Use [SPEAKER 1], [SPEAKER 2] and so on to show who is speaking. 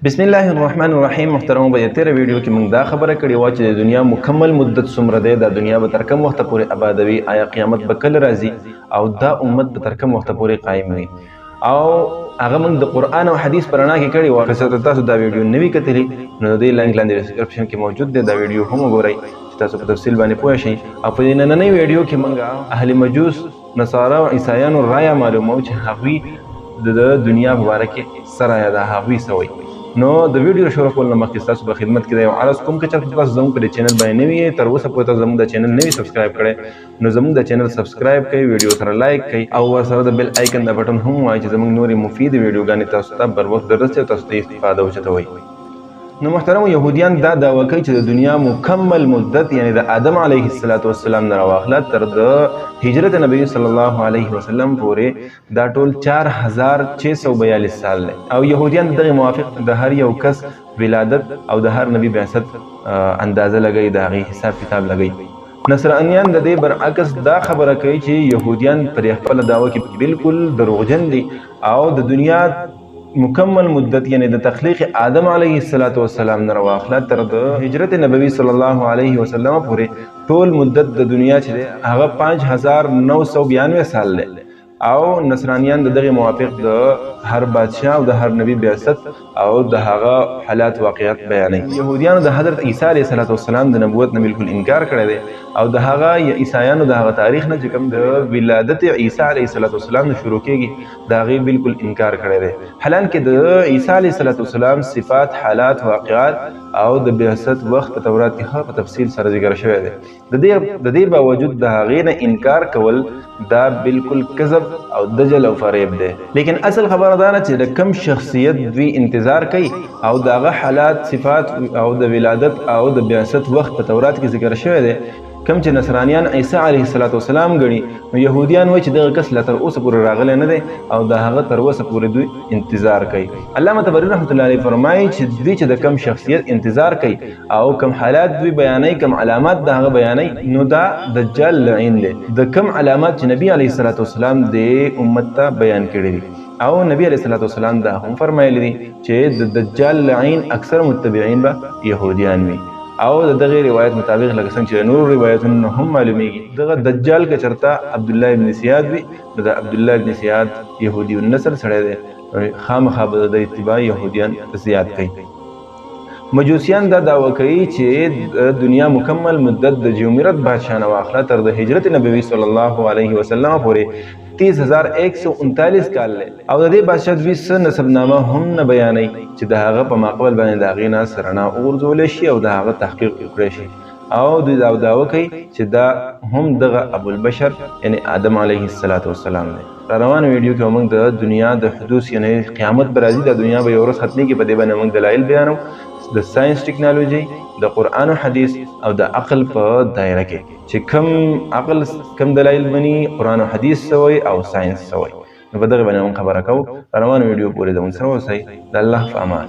[SPEAKER 1] بسم الله الرحمن الرحیم. محترم به تیر ویډیو کې موږ دا خبره کړې و چې د دنیا مکمل مدت څومره دی، دا دنیا به تر کوم وخت پورې آبادوي، آیا قیامت به کله راځي او دا امت به تر کوم وخت پورې قائم وي. او هغه موږ د قرآن او حدیث په رڼا کې کړې و. که تاسو دا ویډیو نه وي کتلي نو د دې لینک لاندې ډسکرپشن کې موجود دی، دا ویډیو هم وګورئ چې تاسو په تفصیل باندې پوه شئ. او په دې نننۍ ویډیو کې موږ اهل مجوس، نصارا او عیسایانو رایه معلومو چې هغوی د دنیا په باره کې څه رایه ده، هغوی څه وایي. نو د ویډیو شروع کول نه مخکې ستاسو په خدمت کې دا یو عرض کوم که چېرته تاسو زموږ په دې چینل باندې نوي یې، تر اوسه پورې تاسو زموږ د چینل نه وي سبسکرایب کړی، نو زموږ د چینل سبسکرایب کړئ، ویډیو سره لایک کړئ او ورسره د بیل آیکن د بټن هم ووایئ چې زموږ نورې مفید ویډیوګانې تاسو ته بر وخت دررسي او تاسو ته استفاده وچتوئ. نو محترمو یهودیان دا دعوه کوي چې د دنیا مکمل مدت یعنی د آدم علیه السلام نه راواخله تر د هجرت نبی صلی الله علیه وسلم پورې دا ټول 4642 سال دی. او یهودیان دغه موافق د هر یو کس ولادت او د هر نبی بعثت اندازه لګوي، د هغې حساب کتاب لګوي. نصرانیان د دې برعکس دا خبره کوي چې یهودیان پر خپله دعوه کې بالکل دروغجن دي او د دنیا مکمل مدت یعنی د تخلیق آدم علیه السلام نه راواخله تر د هجرت نبوي صلی الله علیه وسلم پورې ټول مدت د دنیا چې دی هغه 5992 سال دی. او نصرانیان د دغه موافق د هر بادشاه او د هر نبی بعثت او د هغه حالات واقعیت بیانوي. یهودیانو د حضرت عیسی علیه السلام د نبوت نه بالکل انکار کړی دی او د هغه عیسایانو د هغه تاریخ نه چې کوم د ولادت عیسی علیه السلام نه شروع کېږي د هغې بالکل انکار کړی دی. حالانکه د عیسی علیه السلام صفات، حالات، واقعات او د بعثت وخت په تورات کې ښه په تفصیل سره ذکر شوی دی. د دې باوجود د هغې نه انکار کول دا بالکل کذب او دجل او فریب دی. لیکن اصل خبره دا نه چې د کم شخصیت دوی انتظار کوي او د هغه حالات، صفات او د ولادت او د بعثت وخت په تورات کې ذکر شوی دی کم چې نصرانیان عیسی علیه السلام ګڼي، نو یهودیان وایي چې دغه کس لا تر اوسه پورې راغلی نه دی او د هغه تر اوسه پورې دوی انتظار کوي. علامه طبري رحمت الله علیه فرمایي چې دوی چې د کم شخصیت انتظار کوي او کم حالات دوی بیانوي، کم علامات د هغه بیانوي، نو دا دجال لعین دی. د کم علامات چې نبی علیه السلام د امت ته بیان کړي دي او نبی علیه السلام دا هم فرمایلی دي چې د دجال لعین اکثر متبعین به یهودیان وي. او د دغه روایت مطابق لکه څنګه چې نور روایتونو هم معلومیږي دغه دجال که چرته عبدالله ابن زیاد وي نو د عبدالله ابن زیاد یهودي النسل سړی دی، خامخا به د اتباع یهودیان زیات کوي. مجوسیان دا دعوه کوي چې د دنیا مکمل مدت د جمهوریت بادشاه نه واخله تر د هجرت نبوي صلی الله علیه وسلم پورې 30139 کال دی. او د دې بادشاه دوی څه نسبنامه هم نه بیانوي چې د هغه په ماقبل باندې د هغې نه رڼا وغورځولی شي او د هغه تحقیق وکړی شي. او دوی دا دعوه کوي چې دا هم دغه ابوالبشر یعنی آدم علیه السلام دی. را روان ویډیو کې موږ د دنیا د حدوث یعنی قیامت به راځي، د دنیا به یو ورځ ختمیږي، په دې باندې موږ دلایل بیانو د ساینس ټیکنالوژي، د قرآن و حدیث او د عقل په دایره کې چې کم عقل کم دلایل مني، قرآن و حدیث سوی او ساینس سوی. نو په دغه باندې موږ خبره کوو. روان ویډیو پورې زموږ سره اوسئ. د الله په امان.